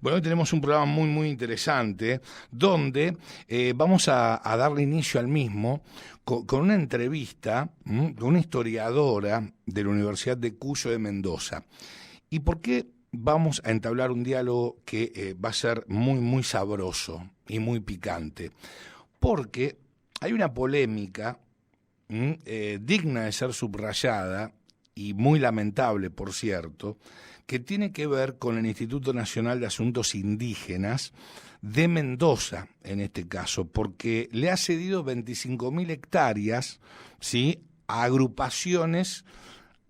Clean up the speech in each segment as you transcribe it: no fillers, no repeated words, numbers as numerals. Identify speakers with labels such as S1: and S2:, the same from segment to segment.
S1: Bueno, hoy tenemos un programa muy interesante donde vamos a darle inicio al mismo con una entrevista con una historiadora de la Universidad de Cuyo de Mendoza. ¿Y por qué vamos a entablar un diálogo que va a ser muy sabroso y muy picante? Porque hay una polémica digna de ser subrayada y muy lamentable, por cierto, que tiene que ver con el Instituto Nacional de Asuntos Indígenas de Mendoza, en este caso, porque le ha cedido 25.000 hectáreas, ¿sí?, a agrupaciones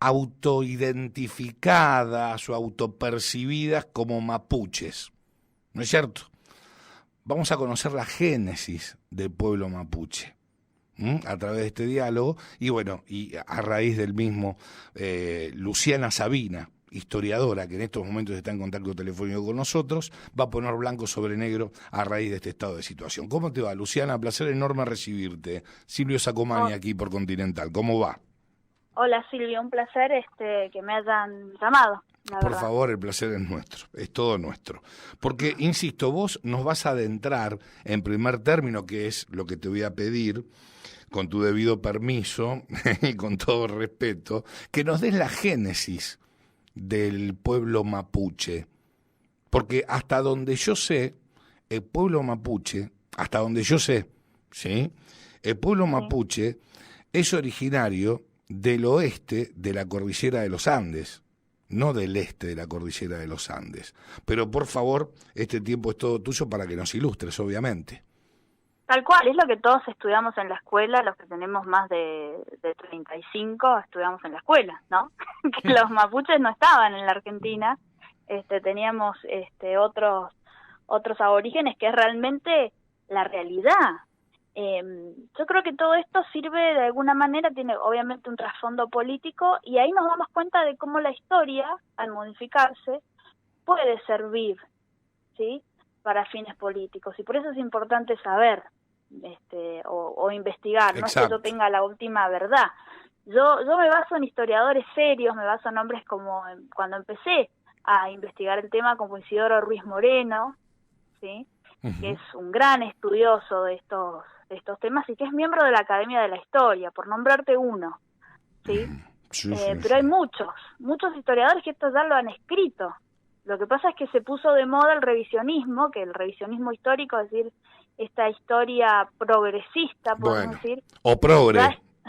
S1: autoidentificadas o autopercibidas como mapuches, ¿no es cierto? Vamos a conocer la génesis del pueblo mapuche a través de este diálogo, y bueno, y a raíz del mismo, Luciana Sabina, historiadora que en estos momentos está en contacto telefónico con nosotros, va a poner blanco sobre negro a raíz de este estado de situación. ¿Cómo te va, Luciana? Placer enorme recibirte. Silvio Sacomani aquí por Continental. ¿Cómo va?
S2: Hola Silvio, un placer que me hayan llamado.
S1: Por favor, el placer es nuestro, es todo nuestro. Porque, insisto, vos nos vas a adentrar en primer término, que es lo que te voy a pedir, con tu debido permiso y con todo respeto, que nos des la génesis del pueblo mapuche. Porque hasta donde yo sé, el pueblo mapuche, hasta donde yo sé, ¿sí?, el pueblo mapuche es originario del oeste de la cordillera de los Andes, no del este de la cordillera de los Andes. Pero por favor, este tiempo es todo tuyo para que nos ilustres, obviamente.
S2: Tal cual, es lo que todos estudiamos en la escuela, los que tenemos más de 35 estudiamos en la escuela, ¿no? Que los mapuches no estaban en la Argentina, teníamos otros aborígenes, que es realmente la realidad. Yo creo que todo esto sirve de alguna manera, tiene obviamente un trasfondo político, y ahí nos damos cuenta de cómo la historia, al modificarse, puede servir, ¿sí?, para fines políticos, y por eso es importante saber o investigar.
S1: Exacto.
S2: No es que yo tenga la última verdad. Yo me baso en historiadores serios, me baso en nombres como cuando empecé a investigar el tema, como Isidoro Ruiz Moreno, ¿sí?, que es un gran estudioso de estos temas y que es miembro de la Academia de la Historia, por nombrarte uno, ¿sí? Pero hay muchos historiadores que esto ya lo han escrito. Lo que pasa es que se puso de moda el revisionismo, que el revisionismo histórico, es decir, esta historia progresista, podemos decir.
S1: O progre,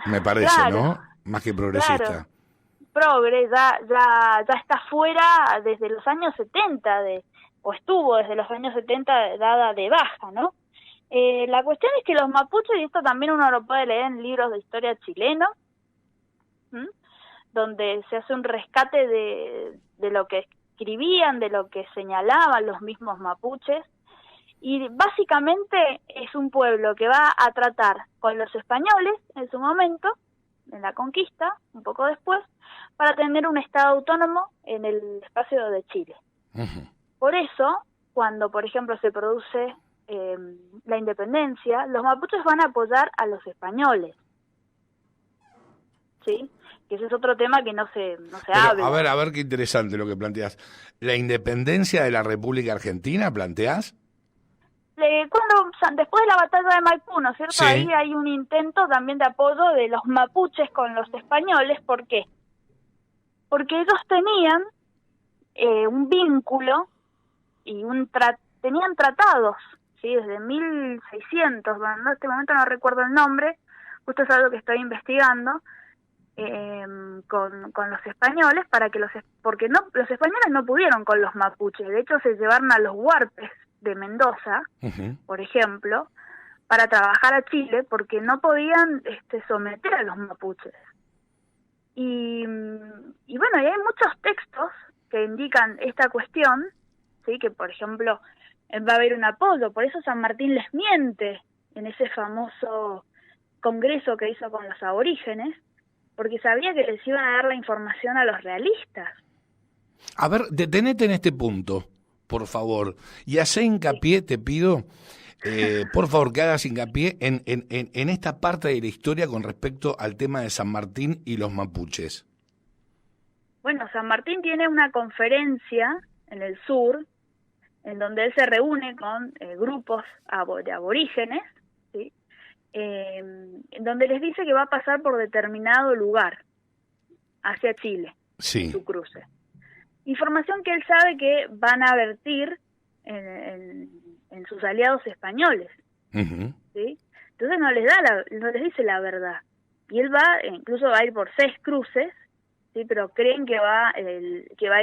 S1: me parece, claro, ¿no? Más que progresista.
S2: Claro, progre ya está fuera desde los años 70, o estuvo desde los años 70 dada de baja, ¿no? La cuestión es que los mapuches, y esto también uno lo puede leer en libros de historia chileno, donde se hace un rescate de lo que escribían, de lo que señalaban los mismos mapuches, y básicamente es un pueblo que va a tratar con los españoles en su momento, en la conquista, un poco después, para tener un estado autónomo en el espacio de Chile. Por eso, cuando por ejemplo se produce la independencia, los mapuches van a apoyar a los españoles, ¿sí? Que ese es otro tema que no se habla.
S1: A ver qué interesante lo que planteas. ¿La independencia de la República Argentina planteás?
S2: Después de la batalla de Maipú, ¿no es cierto?
S1: Sí.
S2: Ahí hay un intento también de apoyo de los mapuches con los españoles. ¿Por qué? Porque ellos tenían un vínculo y tenían tratados, ¿sí?, desde 1600, bueno, en este momento no recuerdo el nombre, justo es algo que estoy investigando, con los españoles, porque los españoles no pudieron con los mapuches. De hecho se llevaron a los huarpes de Mendoza, por ejemplo, para trabajar a Chile, porque no podían someter a los mapuches. Y bueno, y hay muchos textos que indican esta cuestión, sí, que por ejemplo va a haber un apoyo. Por eso San Martín les miente en ese famoso congreso que hizo con los aborígenes, porque sabía que les iban a dar la información a los realistas.
S1: A ver, detenete en este punto, por favor, y hacé hincapié, te pido, por favor, que hagas hincapié en esta parte de la historia con respecto al tema de San Martín y los mapuches.
S2: Bueno, San Martín tiene una conferencia en el sur, en donde él se reúne con grupos de aborígenes, ¿sí? En donde les dice que va a pasar por determinado lugar hacia Chile,
S1: sí.
S2: en su cruce. Información que él sabe que van a vertir en sus aliados españoles, ¿sí? Entonces no les dice la verdad. Y él incluso va a ir por 6 cruces, ¿sí? Pero creen que va a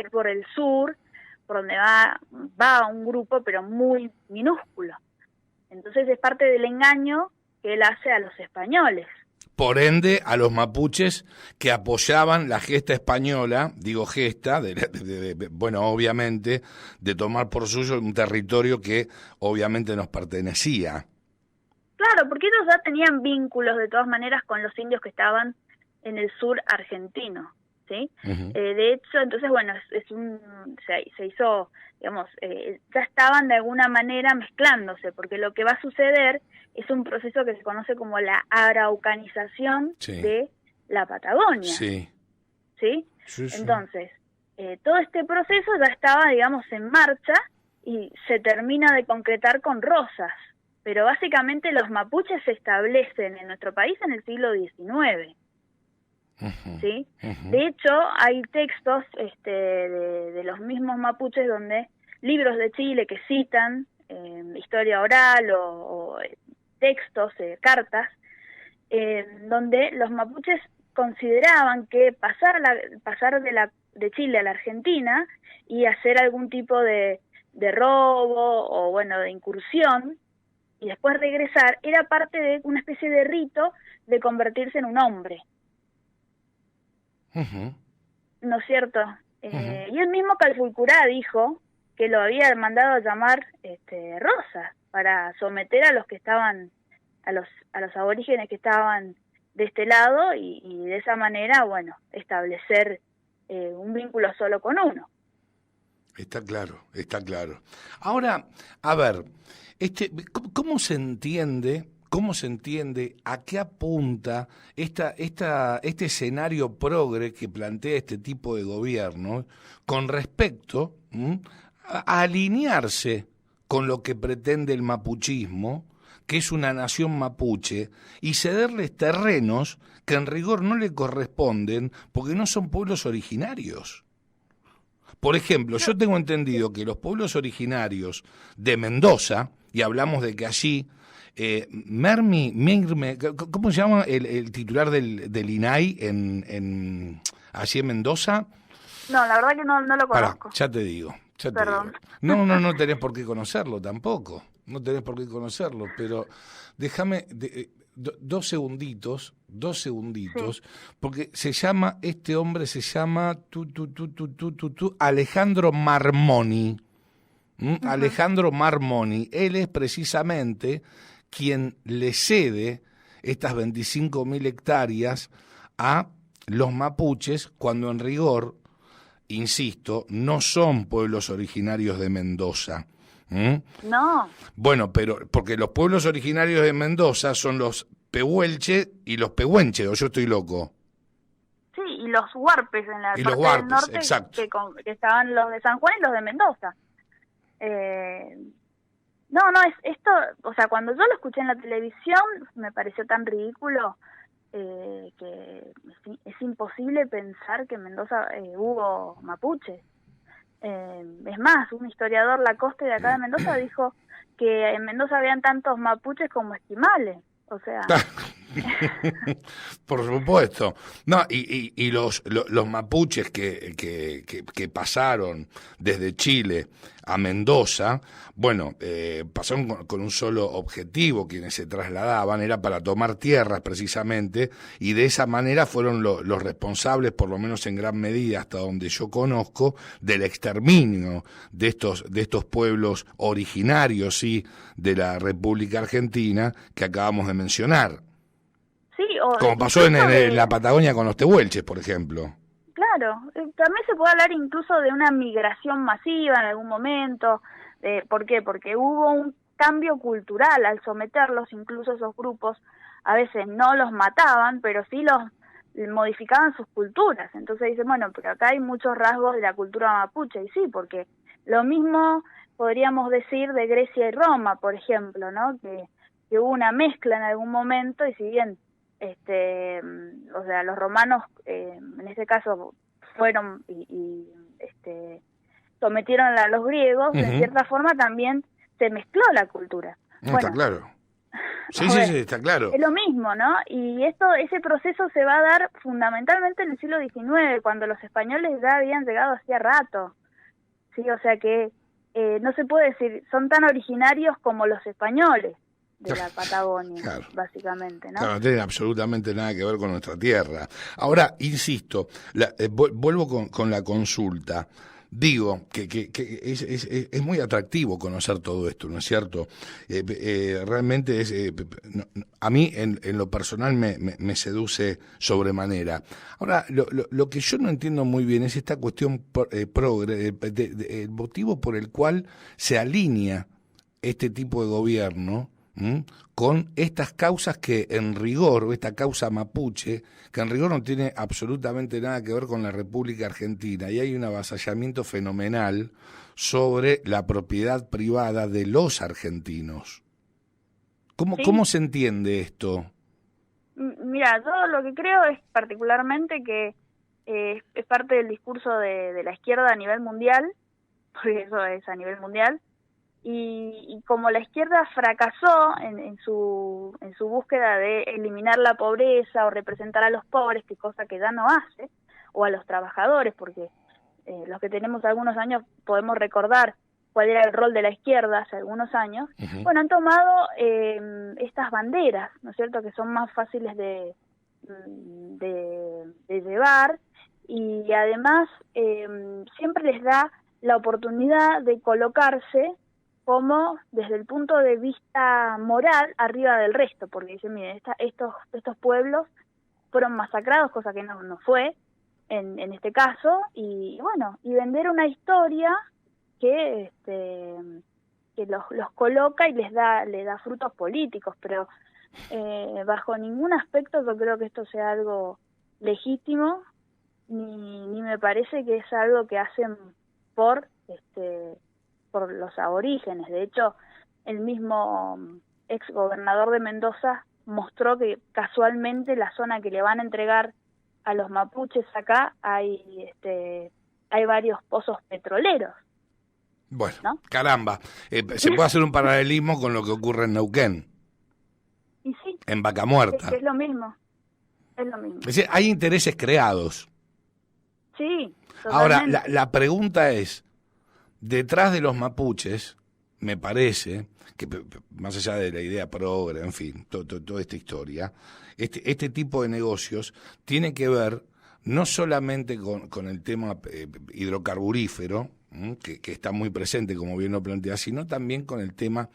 S2: ir por el sur, por donde va un grupo, pero muy minúsculo. Entonces es parte del engaño que él hace a los españoles.
S1: Por ende, a los mapuches que apoyaban la gesta española, digo gesta, bueno, obviamente, de tomar por suyo un territorio que obviamente nos pertenecía.
S2: Claro, porque ellos ya tenían vínculos de todas maneras con los indios que estaban en el sur argentino, ¿sí? De hecho, entonces, bueno, se hizo, digamos, ya estaban de alguna manera mezclándose, porque lo que va a suceder es un proceso que se conoce como la araucanización de la Patagonia,
S1: ¿sí?
S2: Entonces, todo este proceso ya estaba, digamos, en marcha y se termina de concretar con Rosas. Pero básicamente los mapuches se establecen en nuestro país en el siglo XIX, ¿sí? De hecho, hay textos de los mismos mapuches libros de Chile que citan historia oral o textos, cartas, donde los mapuches consideraban que pasar de Chile a la Argentina y hacer algún tipo de robo o, bueno, de incursión, y después regresar, era parte de una especie de rito de convertirse en un hombre. ¿No es cierto? Y el mismo Calfulcurá dijo que lo había mandado a llamar Rosa, para someter a los que estaban, a los aborígenes que estaban de este lado, y de esa manera, bueno, establecer un vínculo solo con uno.
S1: Está claro, está claro. Ahora, a ver, ¿cómo se entiende a qué apunta este escenario progre que plantea este tipo de gobierno con respecto a alinearse con lo que pretende el mapuchismo, que es una nación mapuche, y cederles terrenos que en rigor no le corresponden porque no son pueblos originarios? Por ejemplo, yo tengo entendido que los pueblos originarios de Mendoza, y hablamos de que allí, ¿cómo se llama el titular del INAI allí en Mendoza?
S2: No, la verdad que no lo conozco.
S1: Ya te digo.
S2: Perdón.
S1: No tenés por qué conocerlo tampoco, no tenés por qué conocerlo, pero déjame... Dos segunditos, sí. Porque este hombre se llama Alejandro Marmoni. Alejandro Marmoni, él es precisamente quien le cede estas 25.000 hectáreas a los mapuches, cuando en rigor, insisto, no son pueblos originarios de Mendoza.
S2: No.
S1: Bueno, pero porque los pueblos originarios de Mendoza son los pehuelche y los pehuenche, o yo estoy loco.
S2: Sí, y los huarpes en la parte del norte,
S1: exacto.
S2: Que estaban los de San Juan y los de Mendoza. No, es esto, o sea, cuando yo lo escuché en la televisión me pareció tan ridículo que es imposible pensar que en Mendoza hubo mapuches. Es más, un historiador Lacoste de acá de Mendoza dijo que en Mendoza habían tantos mapuches como esquimales, o sea...
S1: Por supuesto. No, y los mapuches que pasaron desde Chile a Mendoza, bueno, pasaron con un solo objetivo. Quienes se trasladaban era para tomar tierras precisamente, y de esa manera fueron los responsables, por lo menos en gran medida hasta donde yo conozco, del exterminio de estos pueblos originarios, sí, de la República Argentina que acabamos de mencionar.
S2: Sí,
S1: como pasó en la Patagonia con los tehuelches, por ejemplo.
S2: Claro, también se puede hablar incluso de una migración masiva en algún momento. ¿Por qué? Porque hubo un cambio cultural al someterlos, incluso esos grupos a veces no los mataban, pero sí los modificaban sus culturas. Entonces dicen, bueno, pero acá hay muchos rasgos de la cultura mapuche, y sí, porque lo mismo podríamos decir de Grecia y Roma, por ejemplo, ¿no? Que hubo una mezcla en algún momento, y si bien o sea, los romanos en este caso fueron y sometieron a los griegos, de cierta forma también se mezcló la cultura.
S1: No,
S2: bueno,
S1: está claro. Sí,
S2: sí,
S1: está claro.
S2: Es lo mismo, ¿no? Y ese proceso se va a dar fundamentalmente en el siglo XIX, cuando los españoles ya habían llegado hacía rato. Sí, o sea que no se puede decir, son tan originarios como los españoles de la Patagonia, claro, básicamente, ¿no?
S1: Claro, no tienen absolutamente nada que ver con nuestra tierra. Ahora, insisto, vuelvo con la consulta. Digo que es muy atractivo conocer todo esto, ¿no es cierto? Realmente a mí en lo personal me seduce sobremanera. Ahora, lo que yo no entiendo muy bien es esta cuestión progre, el motivo por el cual se alinea este tipo de gobierno con estas causas que en rigor, o esta causa mapuche, que en rigor no tiene absolutamente nada que ver con la República Argentina, y hay un avasallamiento fenomenal sobre la propiedad privada de los argentinos.
S2: ¿Sí?
S1: ¿Cómo se entiende esto?
S2: Mira, yo lo que creo es particularmente que es parte del discurso de la izquierda a nivel mundial, porque eso es a nivel mundial, y como la izquierda fracasó en su búsqueda de eliminar la pobreza o representar a los pobres, que cosa que ya no hace, o a los trabajadores, porque los que tenemos algunos años podemos recordar cuál era el rol de la izquierda hace algunos años. Bueno, han tomado estas banderas, ¿no es cierto?, que son más fáciles de llevar, y además siempre les da la oportunidad de colocarse como desde el punto de vista moral arriba del resto, porque dicen, miren, estos pueblos fueron masacrados, cosa que no fue en este caso, y bueno, y vender una historia que los coloca y le da frutos políticos, pero bajo ningún aspecto yo creo que esto sea algo legítimo, ni me parece que es algo que hacen por los aborígenes. De hecho, el mismo ex gobernador de Mendoza mostró que casualmente la zona que le van a entregar a los mapuches acá hay varios pozos petroleros.
S1: Bueno,
S2: ¿no?
S1: Caramba, se puede hacer un paralelismo con lo que ocurre en Neuquén.
S2: Y sí,
S1: en Vaca Muerta.
S2: Es lo mismo. Es lo mismo.
S1: Es decir, hay intereses creados.
S2: Sí, totalmente.
S1: Ahora, la pregunta es, detrás de los mapuches, me parece, que más allá de la idea progre, en fin, toda esta historia, este tipo de negocios tiene que ver no solamente con el tema hidrocarburífero, que está muy presente, como bien lo plantea, sino también con el tema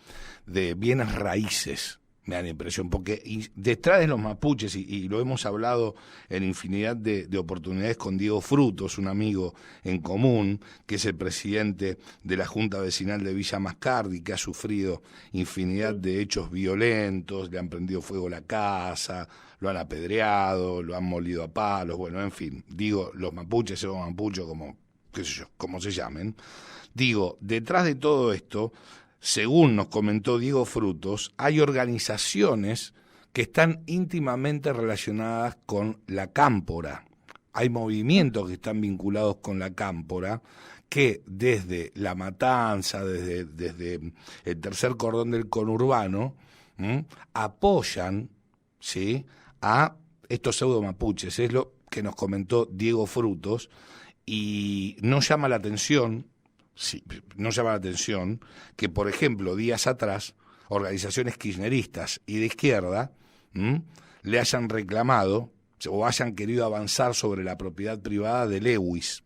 S1: de bienes raíces. Me da la impresión, porque detrás de los mapuches, y lo hemos hablado en infinidad de oportunidades con Diego Frutos, un amigo en común, que es el presidente de la Junta Vecinal de Villa Mascardi, que ha sufrido infinidad de hechos violentos, le han prendido fuego la casa, lo han apedreado, lo han molido a palos, bueno, en fin, digo, los mapuches o mapuchos, como, qué sé yo, como se llamen, digo, detrás de todo esto, según nos comentó Diego Frutos, hay organizaciones que están íntimamente relacionadas con la cámpora. Hay movimientos que están vinculados con la cámpora que desde La Matanza, desde el tercer cordón del conurbano, apoyan, ¿sí?, a estos pseudo mapuches. Es lo que nos comentó Diego Frutos, y nos llama la atención. Sí, no llama la atención que, por ejemplo, días atrás, organizaciones kirchneristas y de izquierda le hayan reclamado o hayan querido avanzar sobre la propiedad privada de Lewis.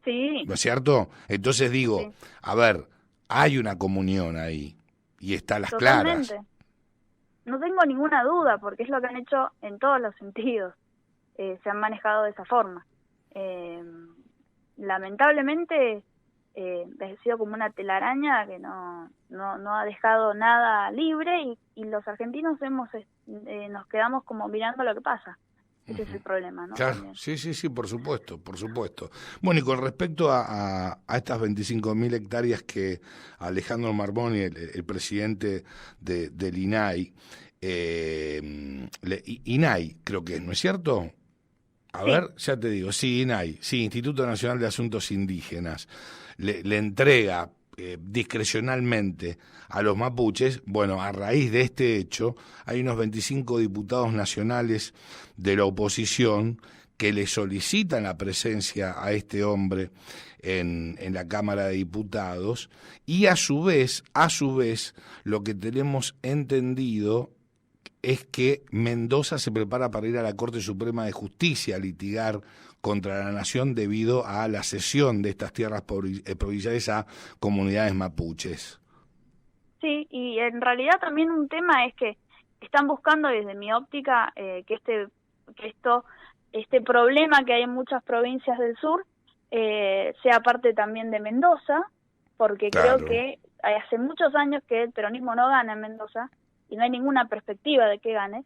S2: Sí.
S1: ¿No es cierto? Entonces digo,
S2: sí.
S1: A ver, hay una comunión ahí y está a las
S2: Totalmente.
S1: claras.
S2: No tengo ninguna duda, porque es lo que han hecho en todos los sentidos. Se han manejado de esa forma. Lamentablemente ha sido como una telaraña que no ha dejado nada libre, y los argentinos nos quedamos como mirando lo que pasa. Ese es el problema, ¿no?
S1: Claro,
S2: También.
S1: sí, por supuesto, por supuesto. Bueno, y con respecto a estas 25.000 hectáreas que Alejandro Marmoni, el presidente del INAI, INAI creo que es, ¿no es cierto? A
S2: Sí.
S1: ver, ya te digo, sí, INAI, sí, Instituto Nacional de Asuntos Indígenas, le entrega discrecionalmente a los mapuches. Bueno, a raíz de este hecho, hay unos 25 diputados nacionales de la oposición que le solicitan la presencia a este hombre en la Cámara de Diputados, y a su vez, lo que tenemos entendido es que Mendoza se prepara para ir a la Corte Suprema de Justicia a litigar contra la nación debido a la cesión de estas tierras provinciales a comunidades mapuches.
S2: Sí, y en realidad también un tema es que están buscando desde mi óptica que este problema que hay en muchas provincias del sur sea parte también de Mendoza, porque
S1: Claro.
S2: creo que hace muchos años que el peronismo no gana en Mendoza y no hay ninguna perspectiva de que gane,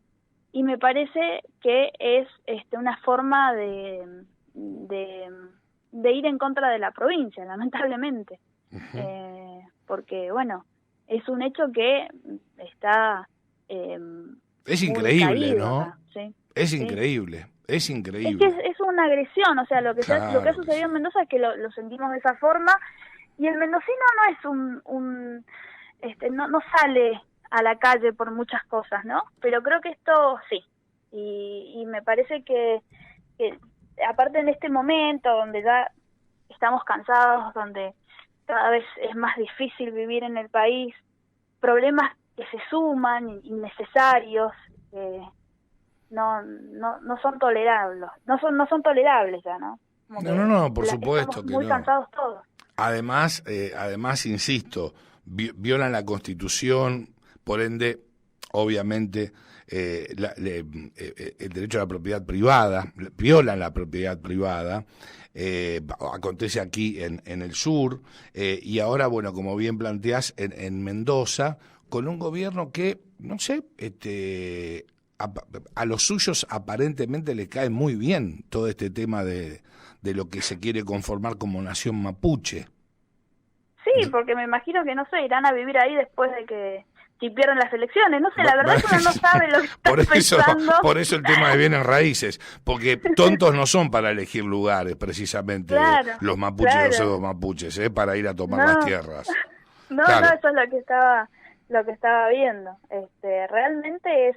S2: y me parece que es una forma de ir en contra de la provincia, lamentablemente.
S1: Uh-huh.
S2: Porque, bueno, es un hecho que está
S1: Es
S2: muy
S1: increíble,
S2: caído
S1: ¿no?
S2: acá, ¿sí?
S1: Es
S2: Sí.
S1: increíble, es
S2: Es
S1: increíble.
S2: que es una agresión, o sea, lo que
S1: Claro
S2: ha sucedido
S1: que
S2: en Mendoza es que lo sentimos de esa forma, y el mendocino no es no sale a la calle por muchas cosas, ¿no? Pero creo que esto sí, y me parece que aparte en este momento donde ya estamos cansados, donde cada vez es más difícil vivir en el país, problemas que se suman, innecesarios, no son tolerables, no son tolerables ya, ¿no? Como que
S1: No, por supuesto
S2: estamos
S1: que
S2: muy
S1: no.
S2: cansados todos.
S1: Además, insisto, violan la Constitución, por ende, obviamente, el derecho a la propiedad privada, violan la propiedad privada. Acontece aquí en el sur, y ahora, bueno, como bien planteás, en Mendoza, con un gobierno que, no sé, a los suyos aparentemente le cae muy bien todo este tema de lo que se quiere conformar como nación mapuche.
S2: Sí, porque me imagino que, no sé, irán a vivir ahí después de que, si pierden las elecciones, no sé, la verdad es que uno no sabe lo que está pensando.
S1: Por eso el tema de bienes raíces, porque tontos no son para elegir lugares, precisamente,
S2: Claro,
S1: los mapuches,
S2: claro.
S1: los pseudo mapuches, para ir a tomar
S2: No.
S1: las tierras.
S2: No,
S1: Claro.
S2: eso es lo que estaba viendo. Realmente es,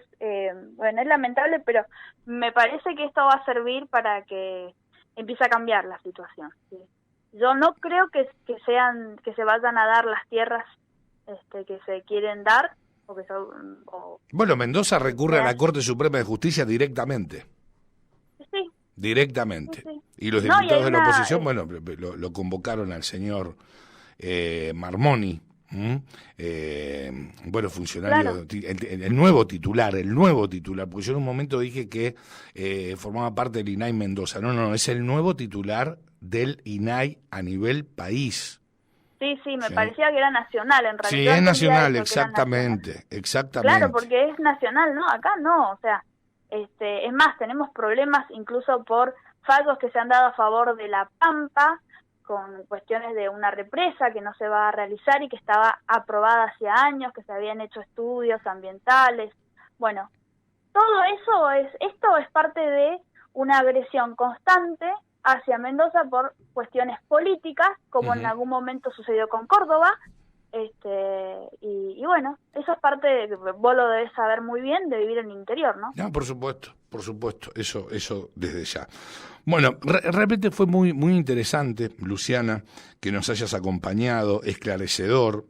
S2: bueno, es lamentable, pero me parece que esto va a servir para que empiece a cambiar la situación. ¿Sí? Yo no creo que se vayan a dar las tierras que se quieren dar,
S1: Bueno, Mendoza recurre a la Corte Suprema de Justicia directamente.
S2: Sí.
S1: Directamente.
S2: Sí.
S1: Y los
S2: No,
S1: diputados
S2: y hay
S1: de la
S2: una,
S1: oposición, bueno, lo convocaron al señor Marmoni, bueno, funcionario,
S2: claro.
S1: el nuevo titular, porque yo en un momento dije que formaba parte del INAI Mendoza. No, es el nuevo titular del INAI a nivel país.
S2: Sí, me parecía que era nacional, en realidad.
S1: Sí, es nacional, exactamente.
S2: Claro, porque es nacional, ¿no? Acá no, o sea, es más, tenemos problemas incluso por fallos que se han dado a favor de La Pampa, con cuestiones de una represa que no se va a realizar y que estaba aprobada hacía años, que se habían hecho estudios ambientales. Bueno, todo esto es parte de una agresión constante hacia Mendoza por cuestiones políticas, como en algún momento sucedió con Córdoba, y bueno, eso es parte de, vos lo debes saber muy bien, de vivir en el interior, ¿no?
S1: No, por supuesto, eso desde ya. Bueno, realmente fue muy interesante, Luciana, que nos hayas acompañado, esclarecedor,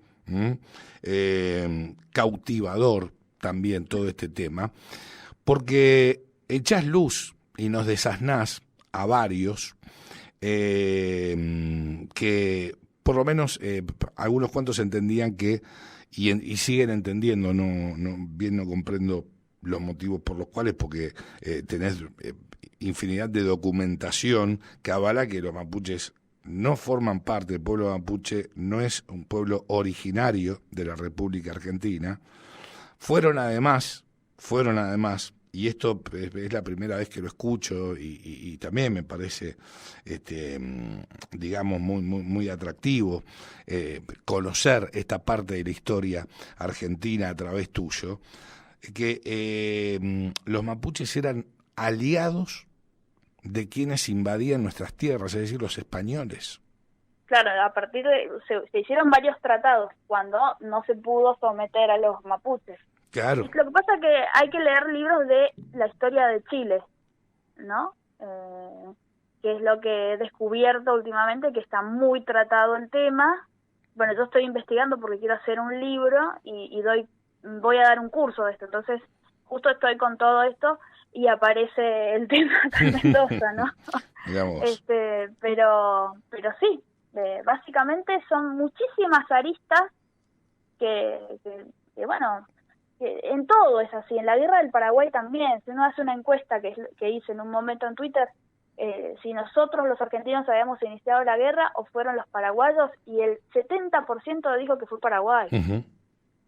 S1: cautivador también todo este tema, porque echás luz y nos desasnás a varios que por lo menos algunos cuantos entendían que y siguen entendiendo, no comprendo los motivos por los cuales, porque tenés infinidad de documentación que avala que los mapuches no forman parte, el pueblo mapuche no es un pueblo originario de la República Argentina. Fueron además y esto es la primera vez que lo escucho y también me parece, digamos, muy atractivo conocer esta parte de la historia argentina a través tuyo, que los mapuches eran aliados de quienes invadían nuestras tierras, es decir, los españoles.
S2: Claro, a partir de se hicieron varios tratados cuando no se pudo someter a los mapuches.
S1: Claro.
S2: Lo que pasa es que hay que leer libros de la historia de Chile, ¿no? Que es lo que he descubierto últimamente, que está muy tratado el tema. Bueno, yo estoy investigando porque quiero hacer un libro y voy a dar un curso de esto, entonces justo estoy con todo esto y aparece el tema de Mendoza, ¿no?
S1: Digamos.
S2: Pero sí, básicamente son muchísimas aristas que bueno, que en todo es así. En la guerra del Paraguay también, si uno hace una encuesta que hice en un momento en Twitter, si nosotros los argentinos habíamos iniciado la guerra o fueron los paraguayos, y el 70% dijo que fue Paraguay.
S1: Uh-huh.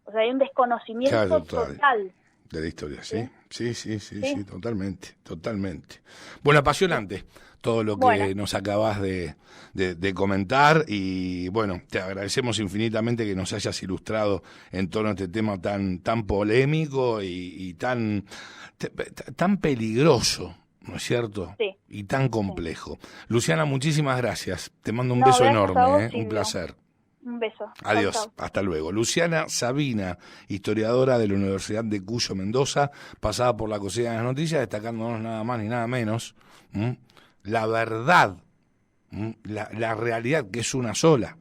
S2: O sea, hay un desconocimiento total
S1: de la historia, ¿sí? Sí, totalmente. Bueno, apasionante todo lo que nos acabas de comentar, y bueno, te agradecemos infinitamente que nos hayas ilustrado en torno a este tema tan polémico y tan peligroso, ¿no es cierto?
S2: Sí.
S1: Y tan complejo. Sí. Luciana, muchísimas gracias. Te mando un beso enorme, un placer.
S2: Un beso.
S1: Adiós,
S2: chau.
S1: Hasta luego. Luciana Sabina, historiadora de la Universidad de Cuyo, Mendoza, pasada por la cocina de las noticias, destacándonos nada más ni nada menos la verdad, la realidad, que es una sola.